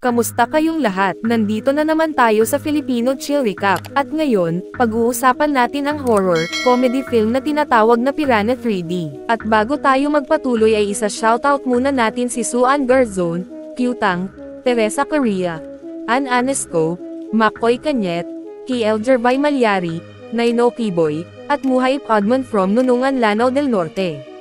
Kamusta kayong lahat? Nandito na naman tayo sa Filipino Chill Recap. At ngayon, pag-uusapan natin ang horror, comedy film na tinatawag na Piranha 3D. At bago tayo magpatuloy ay isa-shoutout muna natin si Suan Garzon, Qtang, Teresa Correa, Ann Anesco, Makoy Canyet, Kiel Jerbay Malyari, Naino Kiboy, at Muhay Padman from Nunungan Lanao del Norte.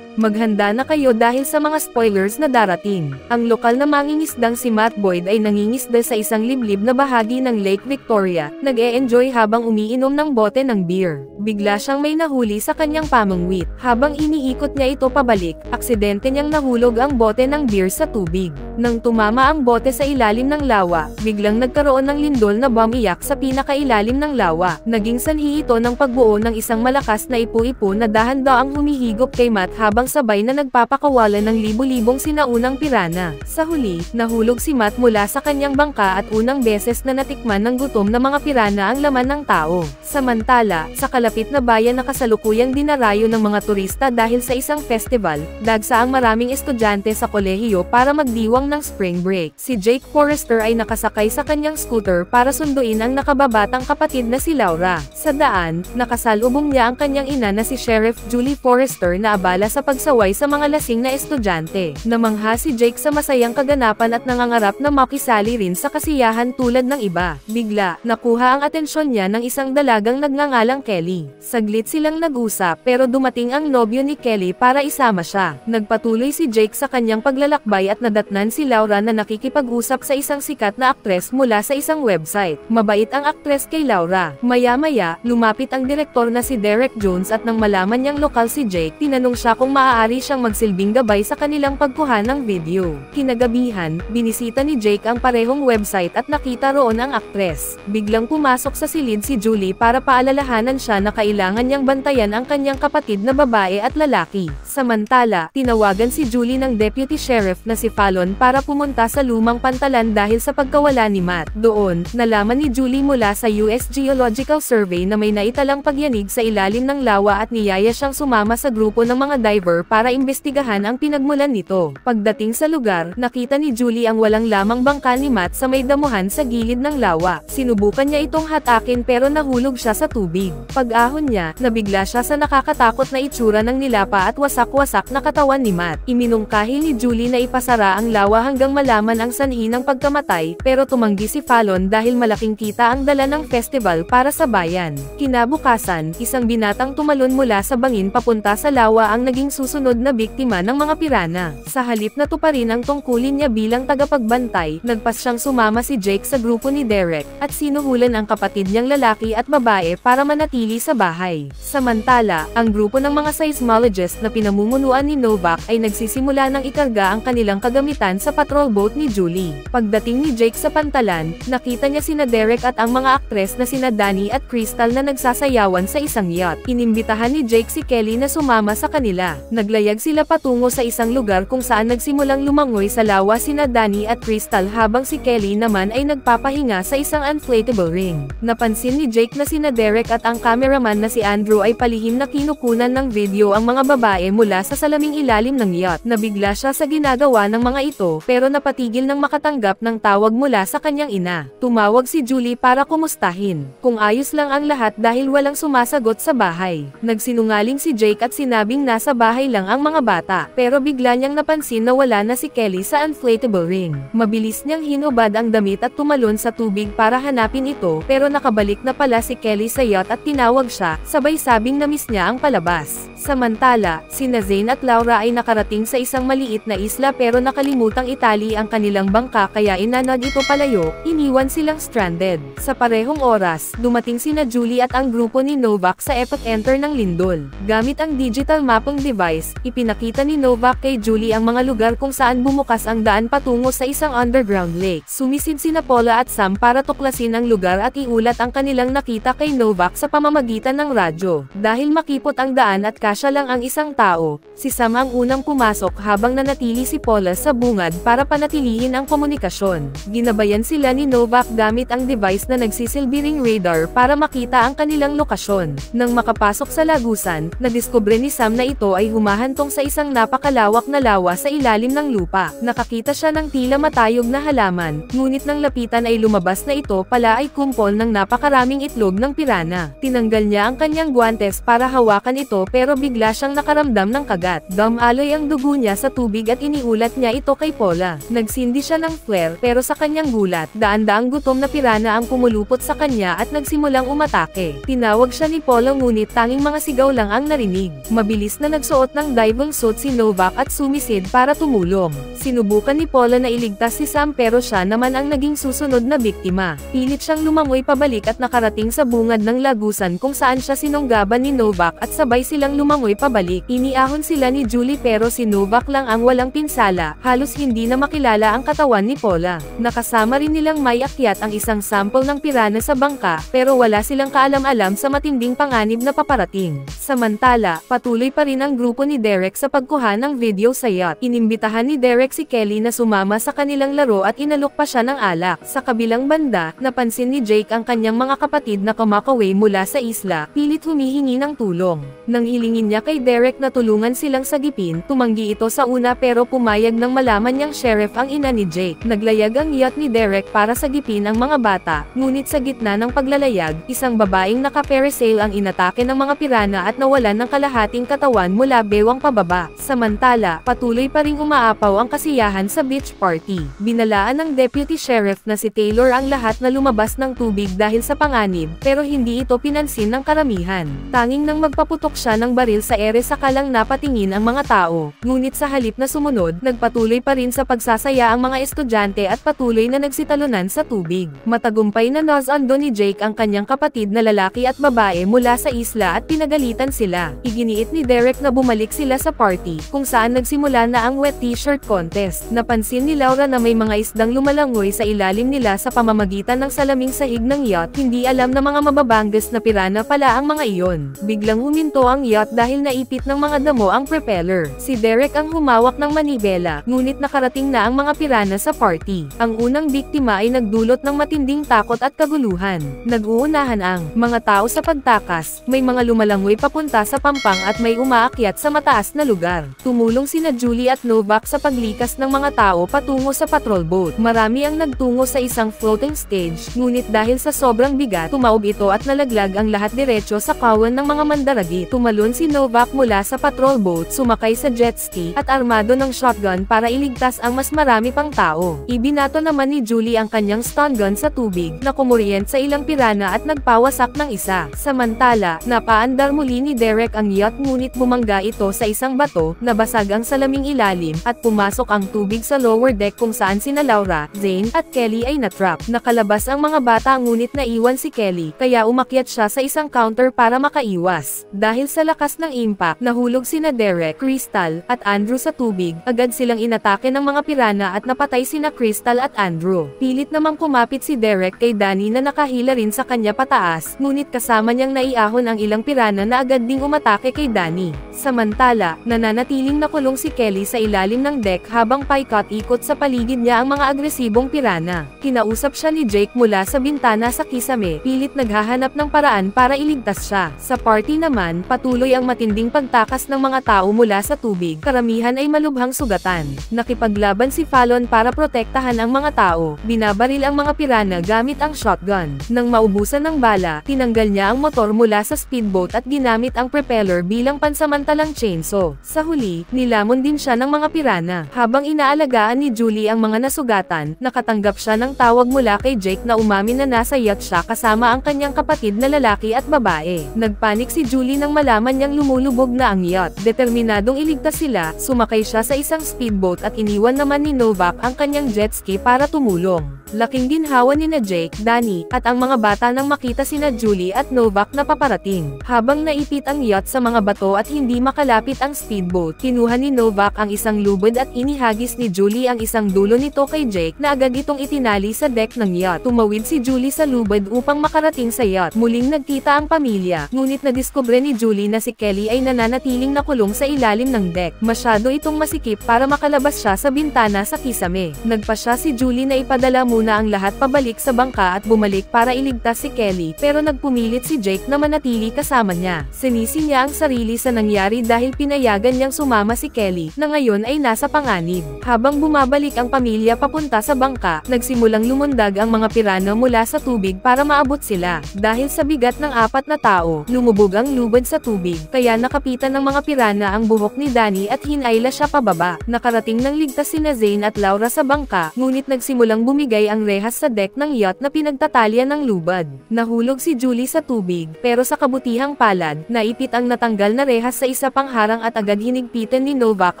Maghanda na kayo dahil sa mga spoilers na darating. Ang lokal na mangingisdang si Matt Boyd ay nangingisda sa isang liblib na bahagi ng Lake Victoria, nag-e-enjoy habang umiinom ng bote ng beer. Bigla siyang may nahuli sa kanyang pamangwit. Habang iniikot niya ito pabalik, aksidente niyang nahulog ang bote ng beer sa tubig. Nang tumama ang bote sa ilalim ng lawa, biglang nagkaroon ng lindol na bumiyak sa pinakailalim ng lawa. Naging sanhi ito ng pagbuo ng isang malakas na ipu-ipo na dahan-daang humihigop kay Matt habang sabay na nagpapakawalan ng libu-libong sinaunang pirana. Sa huli, nahulog si Matt mula sa kanyang bangka at unang beses na natikman ng gutom na mga pirana ang laman ng tao. Samantala, sa kalapit na bayan na kasalukuyang dinarayo ng mga turista dahil sa isang festival, dagsa ang maraming estudyante sa kolehiyo para magdiwang ng spring break. Si Jake Forrester ay nakasakay sa kanyang scooter para sunduin ang nakababatang kapatid na si Laura. Sa daan, nakasalubong niya ang kanyang ina na si Sheriff Julie Forrester na abala sa pagsaway sa mga lasing na estudyante. Namangha si Jake sa masayang kaganapan at nangangarap na makisali rin sa kasiyahan tulad ng iba. Bigla, nakuha ang atensyon niya ng isang dalagang nagngangalang Kelly. Saglit silang nag-usap pero dumating ang nobyo ni Kelly para isama siya. Nagpatuloy si Jake sa kanyang paglalakbay at nadatnan si Laura na nakikipag-usap sa isang sikat na aktres mula sa isang website. Mabait ang aktres kay Laura. Maya-maya, lumapit ang direktor na si Derek Jones at nang malaman niyang lokal si Jake, tinanong siya kung maaari siyang magsilbing gabay sa kanilang pagkuha ng video. Kinagabihan, binisita ni Jake ang parehong website at nakita roon ang aktres. Biglang pumasok sa silid si Julie para paalalahanan siya na kailangan niyang bantayan ang kanyang kapatid na babae at lalaki. Samantala, tinawagan si Julie ng deputy sheriff na si Fallon para pumunta sa lumang pantalan dahil sa pagkawala ni Matt. Doon, nalaman ni Julie mula sa US Geological Survey na may naitalang pagyanig sa ilalim ng lawa at niyaya siyang sumama sa grupo ng mga diver para imbestigahan ang pinagmulan nito. Pagdating sa lugar, nakita ni Julie ang walang lamang bangka ni Matt sa may damuhan sa gilid ng lawa. Sinubukan niya itong hatakin pero nahulog siya sa tubig. Pag-ahon niya, nabigla siya sa nakakatakot na itsura ng nilapa at wasak-wasak na katawan ni Matt. Iminungkahi ni Julie na ipasara ang lawa hanggang malaman ang sanhi ng pagkamatay, pero tumanggi si Fallon dahil malaking kita ang dala ng festival para sa bayan. Kinabukasan, isang binatang tumalon mula sa bangin papunta sa lawa ang naging susunod na biktima ng mga pirana. Sa halip na tuparin ang tungkulin niya bilang tagapagbantay, nagpas siyang sumama si Jake sa grupo ni Derek, at sinuhulan ang kapatid niyang lalaki at babae para manatili sa bahay. Samantala, ang grupo ng mga seismologist na pinamumunuan ni Novak ay nagsisimula ng ikarga ang kanilang kagamitan sa patrol boat ni Julie. Pagdating ni Jake sa pantalan, nakita niya sina Derek at ang mga aktres na sina Danny at Crystal na nagsasayawan sa isang yacht. Inimbitahan ni Jake si Kelly na sumama sa kanila. Naglayag sila patungo sa isang lugar kung saan nagsimulang lumangoy sa lawa sina Danny at Crystal habang si Kelly naman ay nagpapahinga sa isang inflatable ring. Napansin ni Jake na sina Derek at ang cameraman na si Andrew ay palihim na kinukunan ng video ang mga babae mula sa salaming ilalim ng yacht. Nabigla siya sa ginagawa ng mga ito pero napatigil nang makatanggap ng tawag mula sa kanyang ina. Tumawag si Julie para kumustahin kung ayos lang ang lahat dahil walang sumasagot sa bahay. Nagsinungaling si Jake at sinabing nasa bahay lang ang mga bata, pero bigla niyang napansin na wala na si Kelly sa inflatable ring. Mabilis niyang hinubad ang damit at tumalon sa tubig para hanapin ito, pero nakabalik na pala si Kelly sa yacht at tinawag siya, sabay sabing na-miss niya ang palabas. Samantala, sina Zane at Laura ay nakarating sa isang maliit na isla pero nakalimutang itali ang kanilang bangka kaya inanod ito palayo, iniwan silang stranded. Sa parehong oras, dumating sina Julie at ang grupo ni Novak sa epicenter ng lindol. Gamit ang digital mapping device, ipinakita ni Novak kay Julie ang mga lugar kung saan bumukas ang daan patungo sa isang underground lake. Sumisid sina Paula at Sam para tuklasin ang lugar at iulat ang kanilang nakita kay Novak sa pamamagitan ng radyo. Dahil makipot ang daan at kasya lang ang isang tao, si Sam ang unang pumasok habang nanatili si Paula sa bungad para panatilihin ang komunikasyon. Ginabayan sila ni Novak gamit ang device na nagsisilbing radar para makita ang kanilang lokasyon. Nang makapasok sa lagusan, nadiskubre ni Sam na ito ay humahantong sa isang napakalawak na lawa sa ilalim ng lupa. Nakakita siya ng tila matayog na halaman, ngunit nang lapitan ay lumabas na ito pala ay kumpol ng napakaraming itlog ng pirana. Tinanggal niya ang kanyang guwantes para hawakan ito pero bigla siyang nakaramdam ng kagat. Dumaloy ang dugo niya sa tubig at iniulat niya ito kay Paula. Nagsindi siya ng flare pero sa kanyang gulat, daan-daang gutom na pirana ang pumulupot sa kanya at nagsimulang umatake. Tinawag siya ni Paula ngunit tanging mga sigaw lang ang narinig. Mabilis na nagsuot ng diving suit si Novak at sumisid para tumulong. Sinubukan ni Paula na iligtas si Sam pero siya naman ang naging susunod na biktima. Pilit siyang lumangoy pabalik at nakarating sa bungad ng lagusan kung saan siya sinunggaban ni Novak at sabay silang lumangoy pabalik. Iniahon sila ni Julie pero si Novak lang ang walang pinsala, halos hindi na makilala ang katawan ni Paula. Nakasama rin nilang may akyat ang isang sample ng pirana sa bangka pero wala silang kaalam-alam sa matinding panganib na paparating. Samantala, patuloy pa rin ang grupo ni Derek sa pagkuha ng video sa yacht. Inimbitahan ni Derek si Kelly na sumama sa kanilang laro at inalok pa siya ng alak. Sa kabilang banda, napansin ni Jake ang kanyang mga kapatid na kumakaway mula sa isla, pilit humihingi ng tulong. Nang hilingin niya kay Derek na tulungan silang sagipin, tumanggi ito sa una pero pumayag nang malaman niyang sheriff ang ina ni Jake. Naglayag ang yacht ni Derek para sagipin ang mga bata, ngunit sa gitna ng paglalayag, isang babaeng naka-parasail ang inatake ng mga pirana at nawalan ng kalahating katawan mula bewang pababa. Samantala, patuloy pa ring umaapaw ang kasiyahan sa beach party. Binalaan ng deputy sheriff na si Taylor ang lahat na lumabas ng tubig dahil sa panganib, pero hindi ito pinansin ng karamihan. Tanging nang magpaputok siya ng baril sa ere saka lang napatingin ang mga tao. Ngunit sa halip na sumunod, nagpatuloy pa rin sa pagsasaya ang mga estudyante at patuloy na nagsitalunan sa tubig. Matagumpay na nasundo ni Jake ang kanyang kapatid na lalaki at babae mula sa isla at pinagalitan sila. Iginiit ni Derek na bumalik sila sa party, kung saan nagsimula na ang wet t-shirt contest. Napansin ni Laura na may mga isdang lumalangoy sa ilalim nila sa pamamagitan ng salaming sahig ng yacht. Hindi alam na mga mababanggas na pirana pala ang mga iyon. Biglang huminto ang yacht dahil naipit ng mga damo ang propeller. Si Derek ang humawak ng manibela, ngunit nakarating na ang mga pirana sa party. Ang unang biktima ay nagdulot ng matinding takot at kaguluhan. Nag-uunahan ang mga tao sa pagtakas, may mga lumalangoy papunta sa pampang at may umaakyat sa mataas na lugar. Tumulong sina Julie at Novak sa paglikas ng mga tao patungo sa patrol boat. Marami ang nagtungo sa isang floating stage, ngunit dahil sa sobrang bigat, tumaob ito at nalaglag ang lahat diretso sa kawan ng mga mandaragit. Tumalon si Novak mula sa patrol boat, sumakay sa jet ski, at armado ng shotgun para iligtas ang mas marami pang tao. Ibinato naman ni Julie ang kanyang stun gun sa tubig, na kumuriyent sa ilang pirana at nagpawasak ng isa. Samantala, napaandar muli ni Derek ang yacht ngunit bumangga ito sa isang bato, nabasag ang salaming ilalim, at pumasok ang tubig sa lower deck kung saan sina Laura, Zane, at Kelly ay natrap. Nakalabas ang mga bata ngunit naiwan si Kelly, kaya umakyat siya sa isang counter para makaiwas. Dahil sa lakas ng impact, nahulog sina Derek, Crystal, at Andrew sa tubig. Agad silang inatake ng mga pirana at napatay sina Crystal at Andrew. Pilit namang kumapit si Derek kay Danny na nakahila rin sa kanya pataas, ngunit kasama niyang naiahon ang ilang pirana na agad ding umatake kay Danny. Samantala, nananatiling nakulong si Kelly sa ilalim ng deck habang paikot-ikot sa paligid niya ang mga agresibong pirana. Kinausap siya ni Jake mula sa bintana sa kisame, pilit naghahanap ng paraan para iligtas siya. Sa party naman, patuloy ang matinding pagtakas ng mga tao mula sa tubig. Karamihan ay malubhang sugatan. Nakipaglaban si Fallon para protektahan ang mga tao. Binabaril ang mga pirana gamit ang shotgun. Nang maubusan ng bala, tinanggal niya ang motor mula sa speedboat at ginamit ang propeller bilang pansamantalang chainsaw. Sa huli, nilamon din siya ng mga pirana. Habang inaalagaan ni Julie ang mga nasugatan, nakatanggap siya ng tawag mula kay Jake na umamin na nasa yacht siya kasama ang kanyang kapatid na lalaki at babae. Nagpanik si Julie nang malaman niyang lumulubog na ang yacht. Determinadong iligtas sila, sumakay siya sa isang speedboat at iniwan naman ni Novak ang kanyang jet ski para tumulong. Laking ginhawa ni na Jake, Danny, at ang mga bata nang makita sina Julie at Novak na paparating. Habang naipit ang yacht sa mga bato at hindi makalapit ang speedboat, kinuha ni Novak ang isang lubid at inihagis ni Julie ang isang dulo nito kay Jake na agad itong itinali sa deck ng yacht. Tumawid si Julie sa lubid upang makarating sa yacht. Muling nagkita ang pamilya, ngunit nadiskubre ni Julie na si Kelly ay nananatiling nakulong sa ilalim ng deck. Masyado itong masikip para makalabas siya sa bintana sa kisame. Nagpa siya si Julie na ipadala muna ang lahat pabalik sa bangka at bumalik para iligtas si Kelly, pero nagpumilit si Jake na manatili kasama niya. Sinisi niya ang sarili sa nangyari ay dahil pinayagan niyang sumama si Kelly, na ngayon ay nasa panganib. Habang bumabalik ang pamilya papunta sa bangka, nagsimulang lumundag ang mga pirana mula sa tubig para maabot sila. Dahil sa bigat ng 4 na tao, lumubog ang lubad sa tubig, kaya nakapitan ng mga pirana ang buhok ni Danny at hinayla siya pababa. Nakarating ng ligtas sina Zane at Laura sa bangka, ngunit nagsimulang bumigay ang rehas sa deck ng yacht na pinagtatalyan ng lubad. Nahulog si Julie sa tubig, pero sa kabutihang palad, naipit ang natanggal na rehas sa isa pang harang at agad hinigpitan ni Novak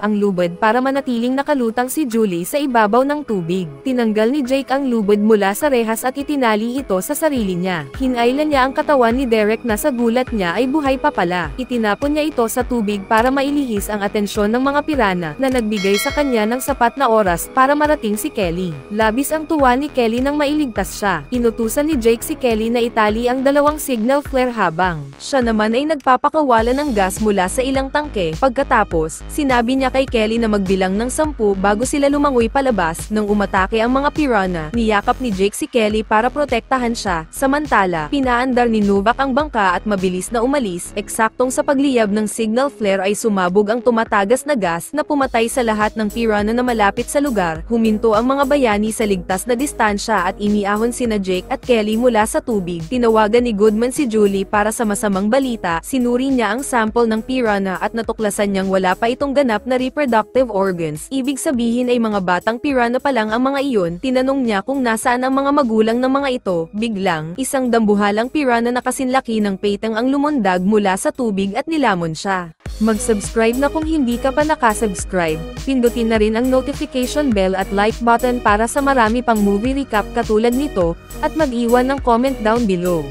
ang lubad para manatiling nakalutang si Julie sa ibabaw ng tubig. Tinanggal ni Jake ang lubad mula sa rehas at itinali ito sa sarili niya. Hinayla niya ang katawan ni Derek na sa gulat niya ay buhay pa pala. Itinapon niya ito sa tubig para mailihis ang atensyon ng mga pirana na nagbigay sa kanya ng sapat na oras para marating si Kelly. Labis ang tuwa ni Kelly nang mailigtas siya. Inutusan ni Jake si Kelly na itali ang 2 signal flare habang siya naman ay nagpapakawalan ng gas mula sa ilang tangke. Pagkatapos, sinabi niya kay Kelly na magbilang ng 10 bago sila lumangoy palabas. Nang umatake ang mga pirana, niyakap ni Jake si Kelly para protektahan siya. Samantala, pinaandar ni Novak ang bangka at mabilis na umalis. Eksaktong sa pagliyab ng signal flare ay sumabog ang tumatagas na gas na pumatay sa lahat ng pirana na malapit sa lugar. Huminto ang mga bayani sa ligtas na distansya at iniahon sina Jake at Kelly mula sa tubig. Tinawagan ni Goodman si Julie para sa masamang balita. Sinuri niya ang sample ng pirana at natuklasan niyang wala pa itong ganap na reproductive organs. Ibig sabihin ay mga batang pirana pa lang ang mga iyon. Tinanong niya kung nasaan ang mga magulang ng mga ito. Biglang, isang dambuhalang pirana na kasinlaki ng peitang ang lumundag mula sa tubig at nilamon siya. Mag-subscribe na kung hindi ka pa nakasubscribe. Pindutin na rin ang notification bell at like button para sa marami pang movie recap katulad nito, at mag-iwan ng comment down below.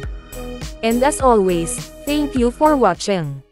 And as always, thank you for watching.